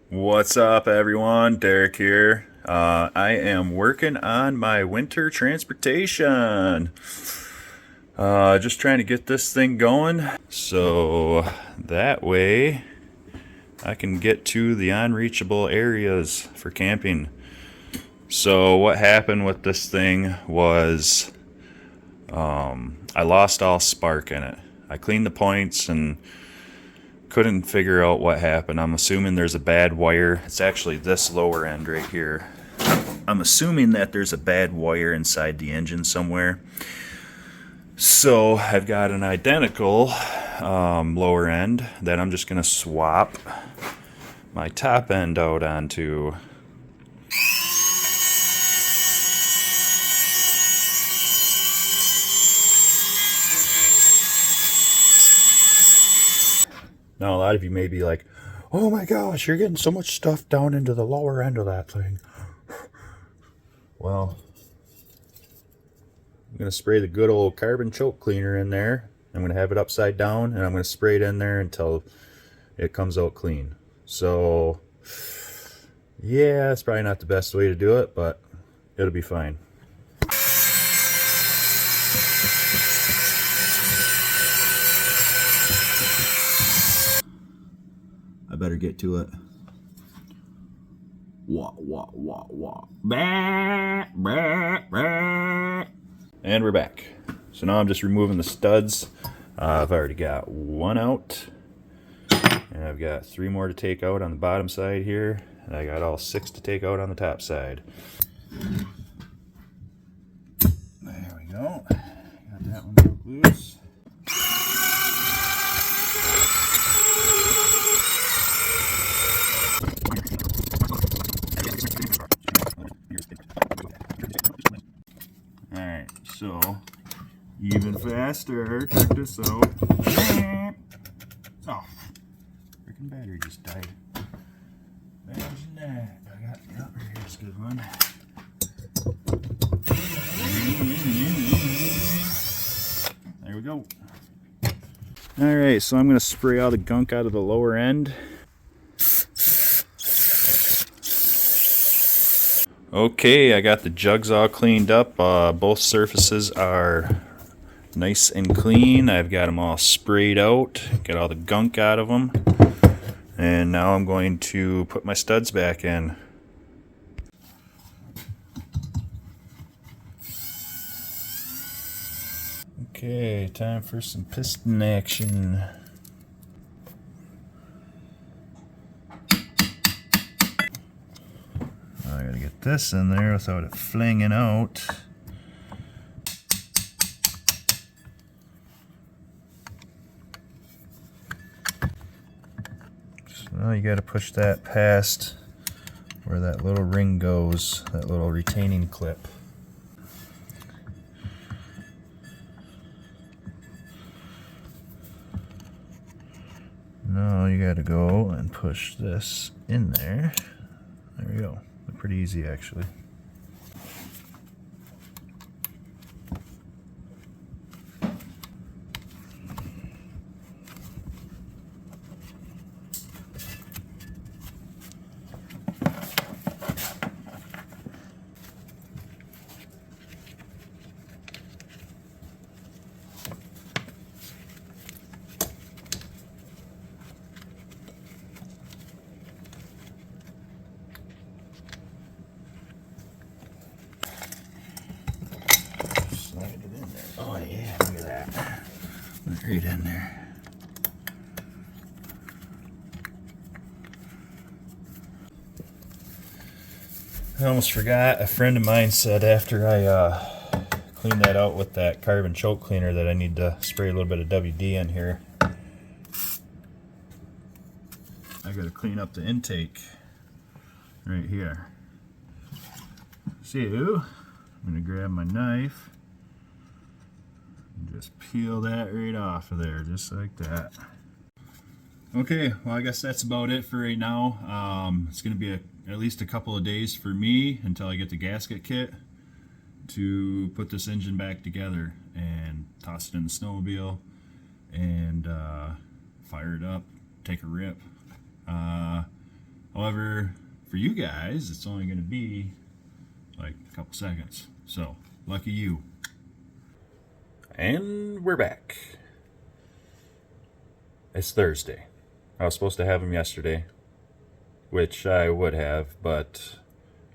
What's up, everyone? Derek here. I am working on my winter transportation. Just trying to get this thing going so that way I can get to the unreachable areas for camping. So, what happened with this thing was I lost all spark in it. I cleaned the points and couldn't figure out what happened. I'm assuming there's a bad wire. It's actually this lower end right here. I'm assuming that there's a bad wire inside the engine somewhere. So I've got an identical lower end that I'm just going to swap my top end out onto. Now, a lot of you may be like, oh my gosh, you're getting so much stuff down into the lower end of that thing. Well, I'm going to spray the good old carbon choke cleaner in there. I'm going to have it upside down, and I'm going to spray it in there until it comes out clean. So, yeah, it's probably not the best way to do it, but it'll be fine. I better get to it. Wah, wah, wah, wah. Bah, bah, bah. And we're back. So now I'm just removing the studs. I've already got one out. And I've got 3 more to take out on the bottom side here. And I got all 6 to take out on the top side. There we go. Got that one broke loose. Alright, so even faster. Check this out. Oh, freaking battery just died. Imagine that. I got here's a good one. There we go. Alright, so I'm going to spray all the gunk out of the lower end. Okay, I got the jugs all cleaned up. Both surfaces are nice and clean. I've got them all sprayed out, get all the gunk out of them. And now I'm going to put my studs back in. Okay, time for some piston action. I gotta get this in there without it flinging out. So now you gotta push that past where that little ring goes, that little retaining clip. Now you gotta go and push this in there. There we go. Pretty easy, actually. Oh yeah, look at that. Right in there. I almost forgot. A friend of mine said after I cleaned that out with that carbon choke cleaner that I need to spray a little bit of WD in here. I gotta clean up the intake right here. So, I'm gonna grab my knife and just peel that right off of there, just like that. Okay, well, I guess that's about it for right now. It's gonna be at least a couple of days for me until I get the gasket kit to put this engine back together and toss it in the snowmobile and fire it up, take a rip. However, for you guys, it's only going to be like a couple seconds. So, lucky you. And we're back. It's Thursday. I was supposed to have them yesterday, which I would have, but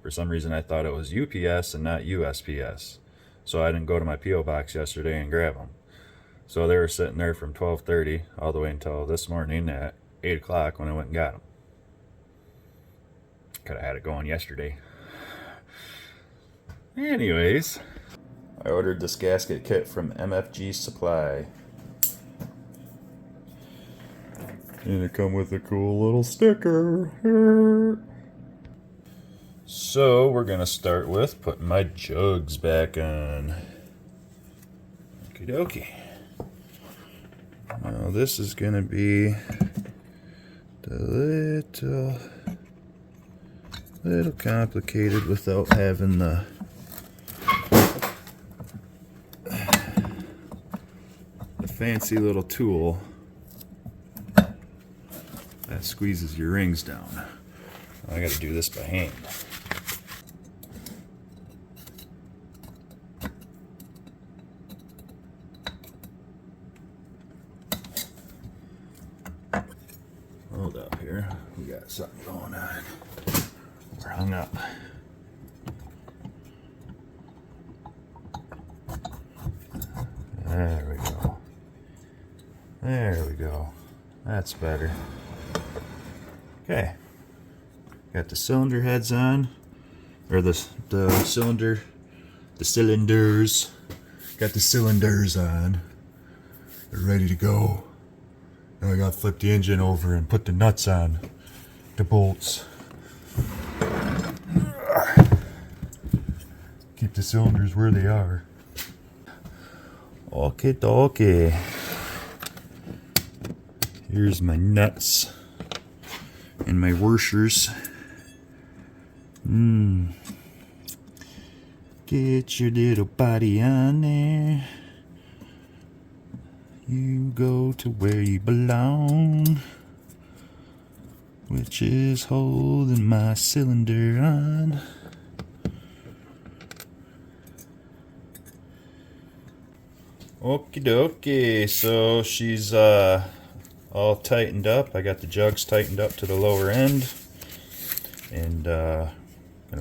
for some reason I thought it was UPS and not USPS. So I didn't go to my P.O. box yesterday and grab them. So they were sitting there from 12:30 all the way until this morning at 8 o'clock when I went and got them. Could have had it going yesterday. Anyways, I ordered this gasket kit from MFG Supply. And it come with a cool little sticker. So we're gonna start with putting my jugs back on. Okie dokie. Now this is gonna be the little complicated without having the fancy little tool that squeezes your rings down. I gotta do this by hand. Hold up here, we got something going on. We're hung up. There we go. There we go. That's better. Okay. Got the cylinder heads on, or the cylinders. Got the cylinders on. They're ready to go. Now I gotta flip the engine over and put the nuts on, the bolts. Keep the cylinders where they are. Okay, dokie. Here's my nuts and my washers. Get your little body on there. You go to where you belong, which is holding my cylinder on. Okie dokie, so she's all tightened up. I got the jugs tightened up to the lower end, and gonna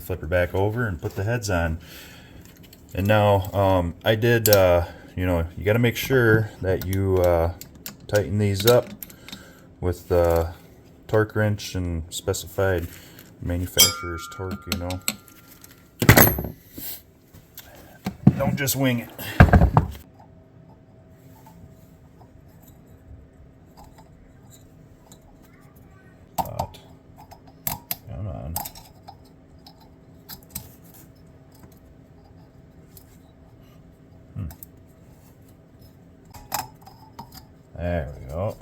flip her back over and put the heads on. And now I did you know, you got to make sure that you tighten these up with the torque wrench and specified manufacturer's torque, you know. Don't just wing it. But, come on. There we go.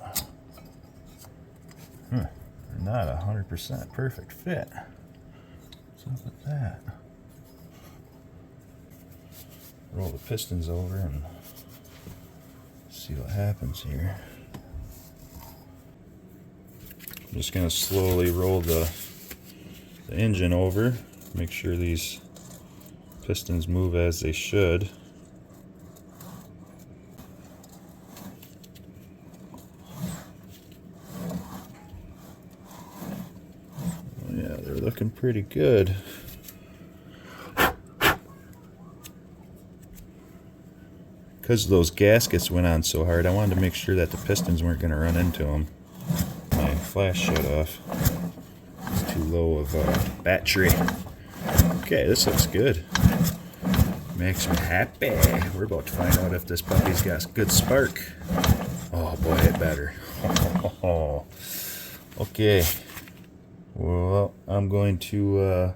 Not 100% perfect fit. What's up with that? Roll the pistons over and see what happens here. I'm just going to slowly roll the engine over. Make sure these pistons move as they should. Looking pretty good. Because those gaskets went on so hard, I wanted to make sure that the pistons weren't going to run into them. My flash shut off. It's too low of a battery. Okay, this looks good. Makes me happy. We're about to find out if this puppy's got a good spark. Oh boy, it better. Okay. Well, I'm going to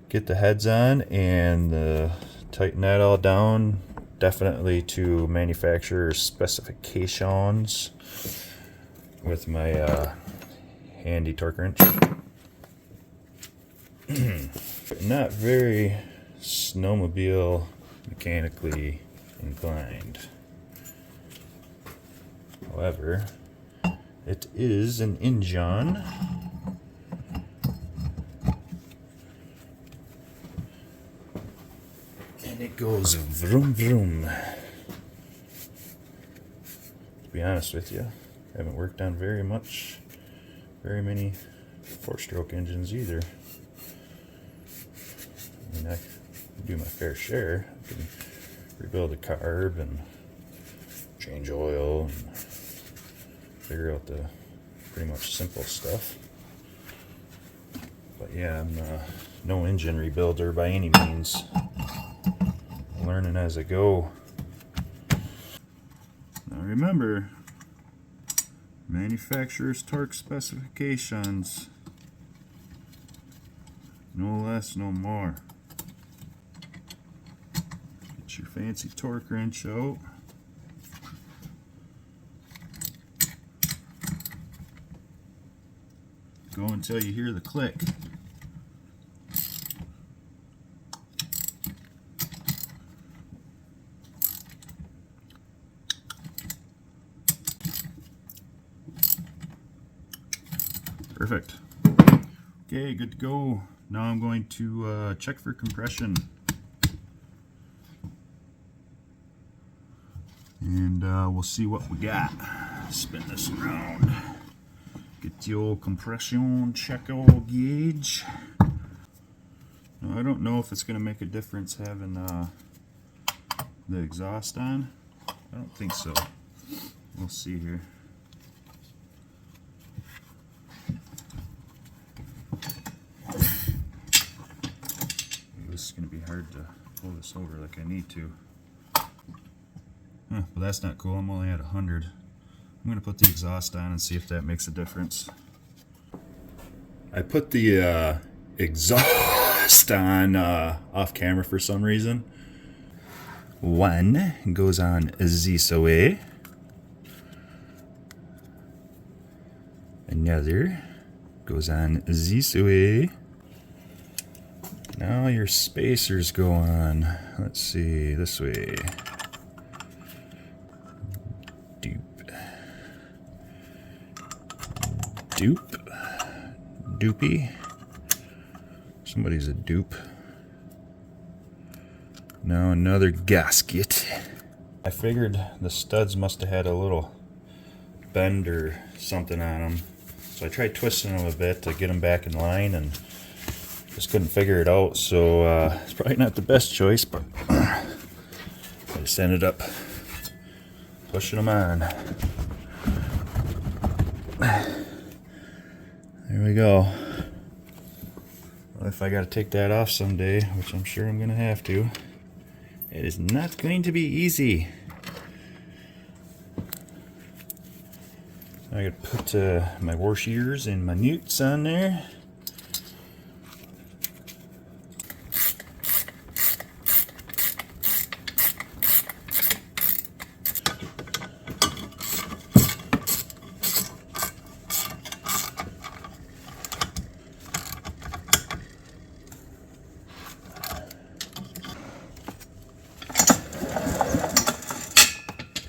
get the heads on and tighten that all down, definitely to manufacturer's specifications with my handy torque wrench. Not very snowmobile mechanically inclined. However, it is an engine. it goes vroom vroom. To be honest with you, I haven't worked on very many 4-stroke engines either. I mean, I do my fair share. I can rebuild a carb and change oil and figure out the pretty much simple stuff. But yeah, I'm no engine rebuilder by any means. I'm learning as I go. Now remember, manufacturer's torque specifications. No less, no more. Get your fancy torque wrench out. Go until you hear the click. Perfect. Okay, good to go. Now I'm going to check for compression. And we'll see what we got. Spin this around. Get the old compression check old gauge. Now, I don't know if it's going to make a difference having the exhaust on. I don't think so. We'll see here. This is going to be hard to pull this over like I need to. Well, that's not cool. I'm only at 100. I'm going to put the exhaust on and see if that makes a difference. I put the exhaust on off camera for some reason. One goes on this way. Another goes on this way. Now your spacers go on. Let's see, this way. Doopy. Somebody's a dupe. Now another gasket. I figured the studs must have had a little bend or something on them. So I tried twisting them a bit to get them back in line and just couldn't figure it out. So it's probably not the best choice, but I just ended up pushing them on. There we go. Well, if I got to take that off someday, which I'm sure I'm going to have to, it is not going to be easy. I got to put my washers and my newts on there.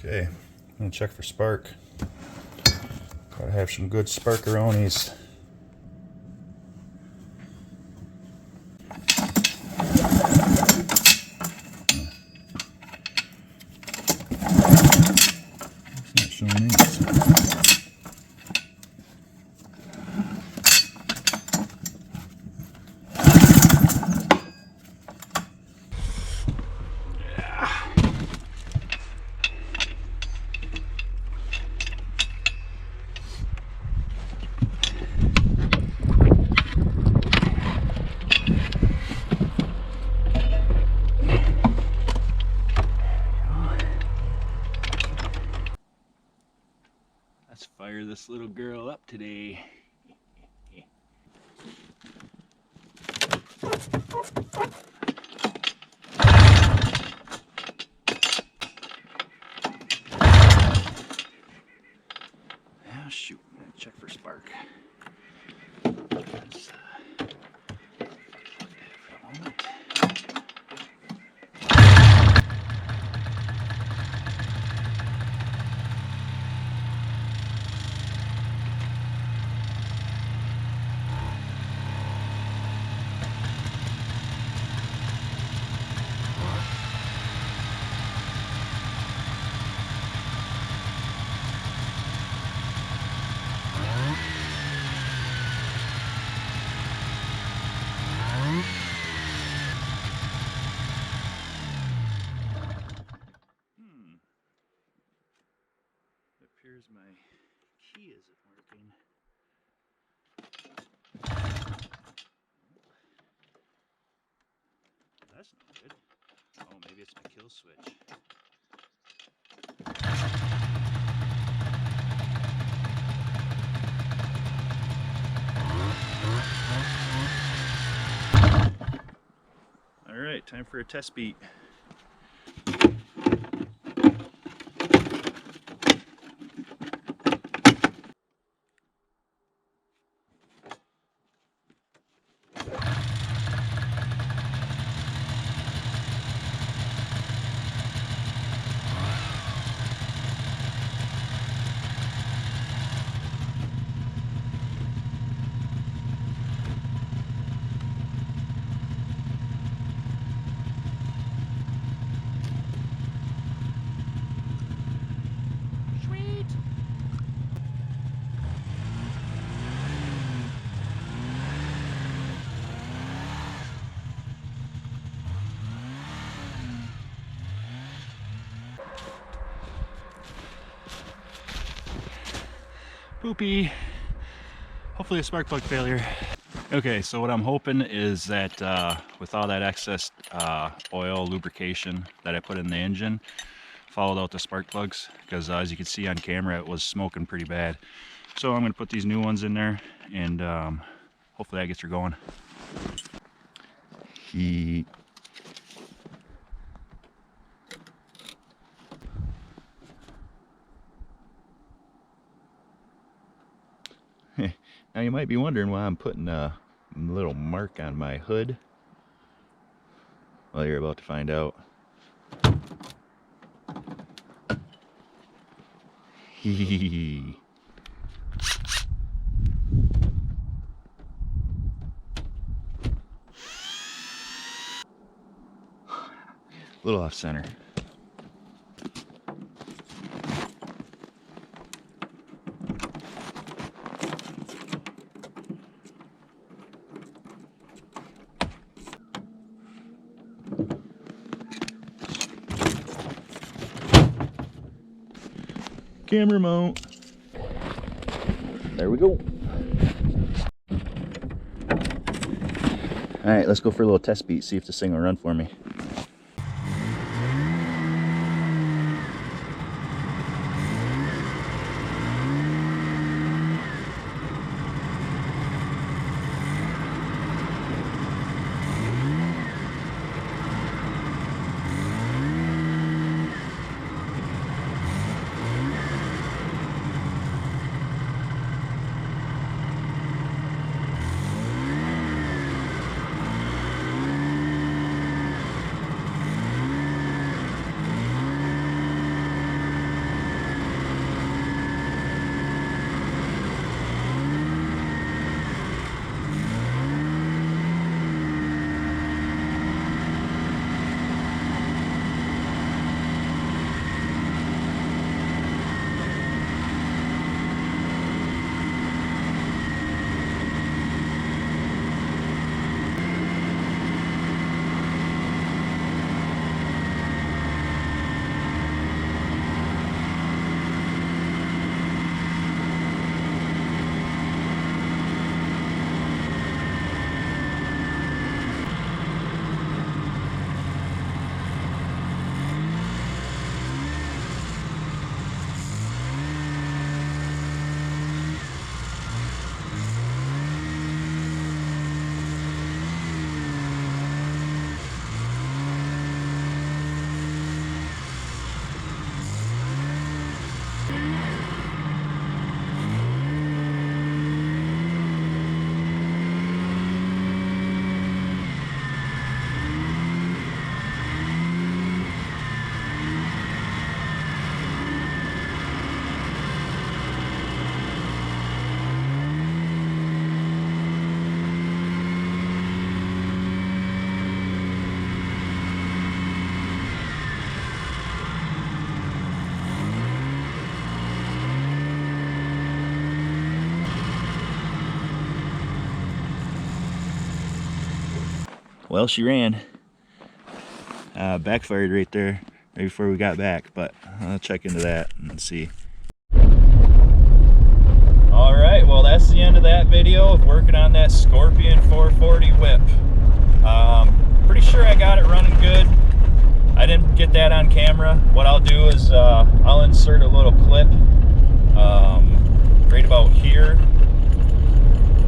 Okay, I'm gonna check for spark. Gotta have some good sparkeronis. It's not showing any. Let's fire this little girl up today. Oh shoot, I'm gonna check for spark. is my key isn't working. That's not good. Oh, maybe it's my kill switch. All right, time for a test beat. Poopy. Hopefully a spark plug failure. Okay, so what I'm hoping is that with all that excess oil lubrication that I put in the engine, followed out the spark plugs, because as you can see on camera it was smoking pretty bad. So I'm going to put these new ones in there, and hopefully that gets her going. Heat. Now you might be wondering why I'm putting a little mark on my hood. Well, you're about to find out. Hee. A little off center. Camera mount. There we go. Alright, let's go for a little test beat, see if this thing will run for me. Well, she ran. Backfired right there, right before we got back, but I'll check into that and see. All right, well, that's the end of that video of working on that Scorpion 440 whip. Pretty sure I got it running good. I didn't get that on camera. What I'll do is I'll insert a little clip right about here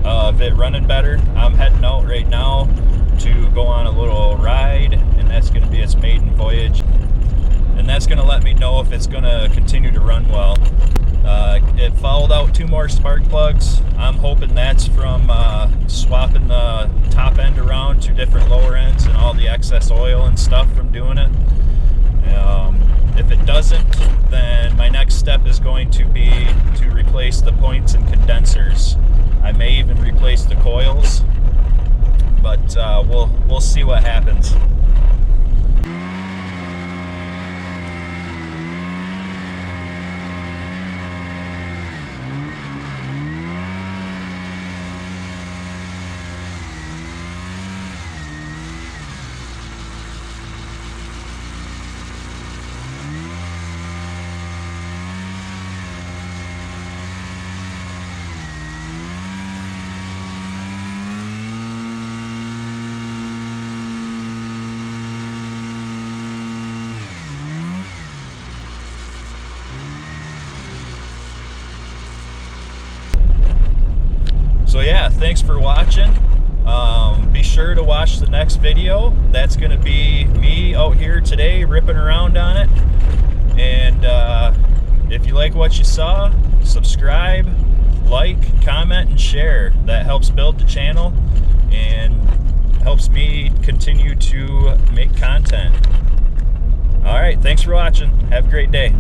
of it running better. I'm heading out right now to go on a little ride, and that's going to be its maiden voyage. And that's going to let me know if it's going to continue to run well. It fouled out 2 more spark plugs. I'm hoping that's from swapping the top end around to different lower ends and all the excess oil and stuff from doing it. If it doesn't, then my next step is going to be to replace the points and condensers. I may even replace the coils, but we'll see what happens. So yeah, thanks for watching. Be sure to watch the next video. That's going to be me out here today ripping around on it. And if you like what you saw, subscribe, like, comment, and share. That helps build the channel and helps me continue to make content. All right, thanks for watching. Have a great day.